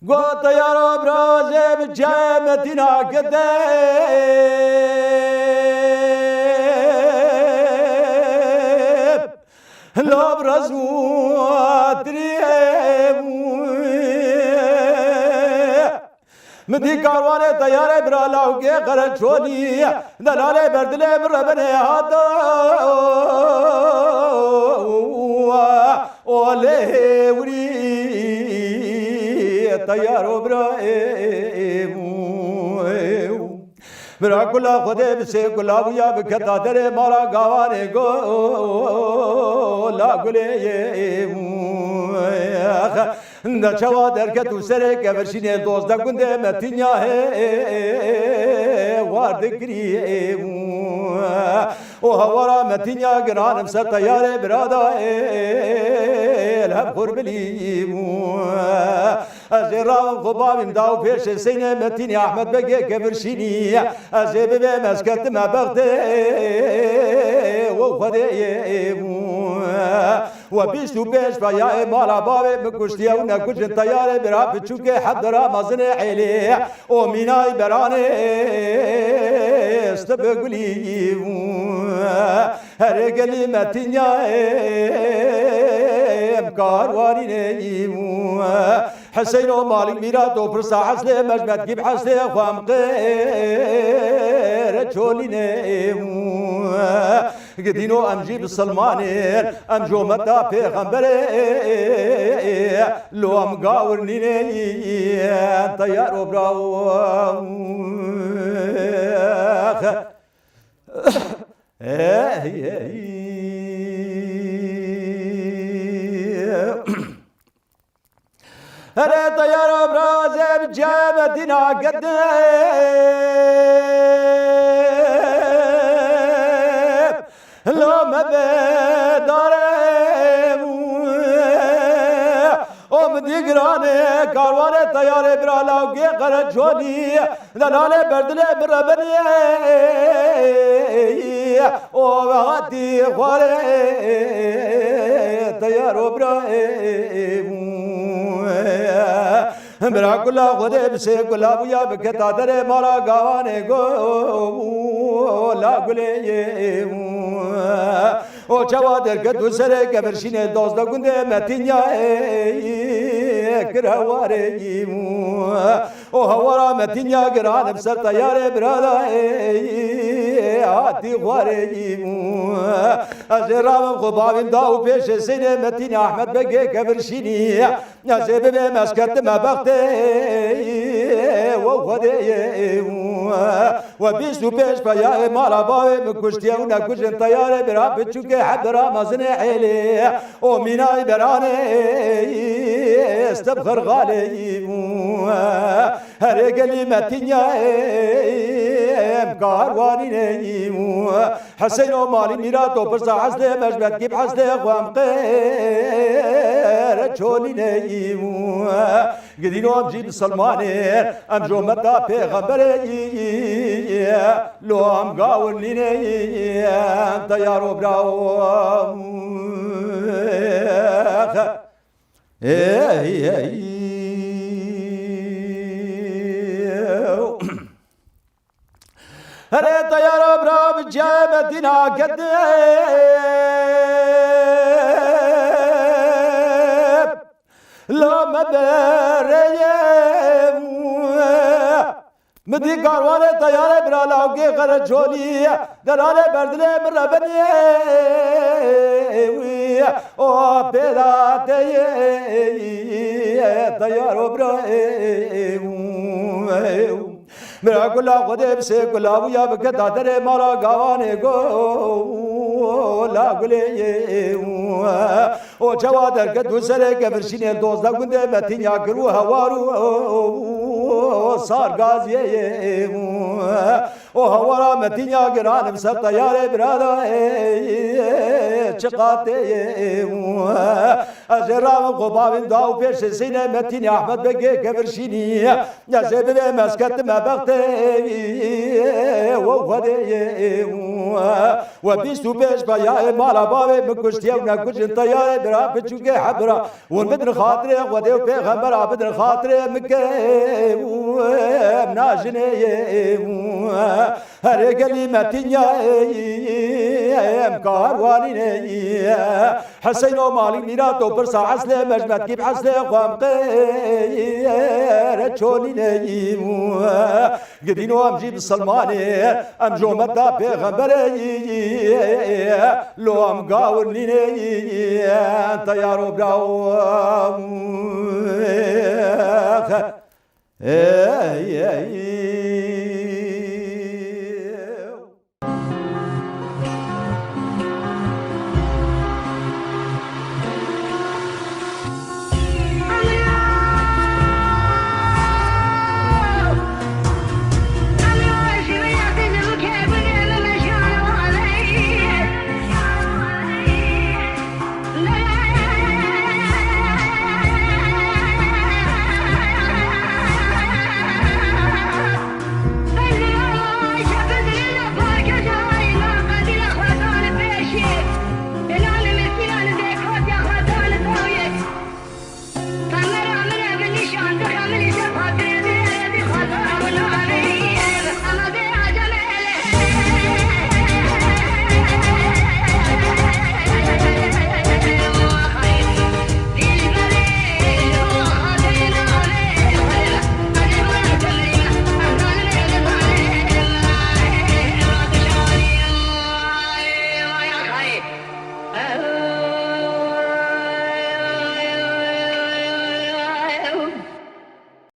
قلت يا رب رازي بجامتنا كذاب لا برزوات ريب مدي كاروانه تياره برالاو کے غرض چھولی دلالے بردلے بربنے ہاتھو اولے وری تیارو برائیمو برا کلا خودے بسے کلا بیا بکھتا درے مارا گاوانے گو لا گلے یمو da çava derket usere keverşine dozda günde metinya he vardı kriye o havara metinya granım ser tayare birada el hep kurbiliyim azram khubabim dav peş sene metinya Ahmet Bege keverşini azebe be mesket ma bagde o khadeyim وبيشتو بيش فيا مالا بابي مكشتيا ونكش الطيارة براب تشوكي حضرا مزن عليه وميناي براني استبقلي هرقلي متنيا مكارواني نيم حسين ومالك ميراتو فرصة حسلي مجمد كيب حسلي خوام قير تشولي نيم قدينو أمجي بالسلمانير أمجو متى پیغمبري لو أم قاورني طيار وبراو أنا طيار وبراو زي بجامتنا قد لو ما بدارم ومدي قراني كارواني طياري برالاو كي قرد شولي دلالي بردلي بربني وغاتي خواري طيارو برايم برا كلا خودي بسي كلا بويا بكتا دري مارا غواني گو لا گليم o çavadır ki dusere keverşine dozda günde metinya kiravareyim o havara metinya giranım ser tayare birada ati vareyim azramım khubabim dav peşe sene metinya Ahmet Bege keverşini nasebe mesket ma bakte o vadeyim وبيشتو بيش فيا مالا باوي مكشتيا ونكش الطيارة براب تشوكي حضرا مزن عليه وميناي براني استبخر غالي هرقلي متنيا مكارواني نيم حسين ومالي ميراتو برسا حسلي مجبت كيب حسلي خوام قير تشولي نيم قدينو أمجي بسلماني أمجو متى پیغمبري لو أم قاولني طيارو براو هري طيارو براو بجامتنا قد لو مبريم مدي كاروانه طياره برالاو كي قرد شولي دلالي بردلي بربني او بيدا تي طيارو برايم मेरा गुला खुदे से गुलाबिया बकता तेरे मारा गावाने गो ला गुले ये ओ जवादर के दूसरे के वर्षिने दोस्ता गुंदे मतिया करू हवारू सार गाज ये ओ हवारा मतिया गिरान सब तैयारे बिरादा चकाते ये अजराम गोबाविन दाव पेश सीने मतिया अहमद बगे के वर्षिनी या जेबे مسكت ما بغتي وغدي وبيستو بيش بيا مالا بابي مكشتيا ونكش طيارة برا بتشوكي حبرا والمدن خاطري وديو بيغمبرا بدن خاطري مكي مناجني هر كلمة مكارواني حسين ومالك ميراتو برسا عسلة مجمد كيف عسلة قام قير تشوني نيم قدينو أمجيب السلماني أمجو مدى بيغمبري لو أم قاورني طيارو براو اي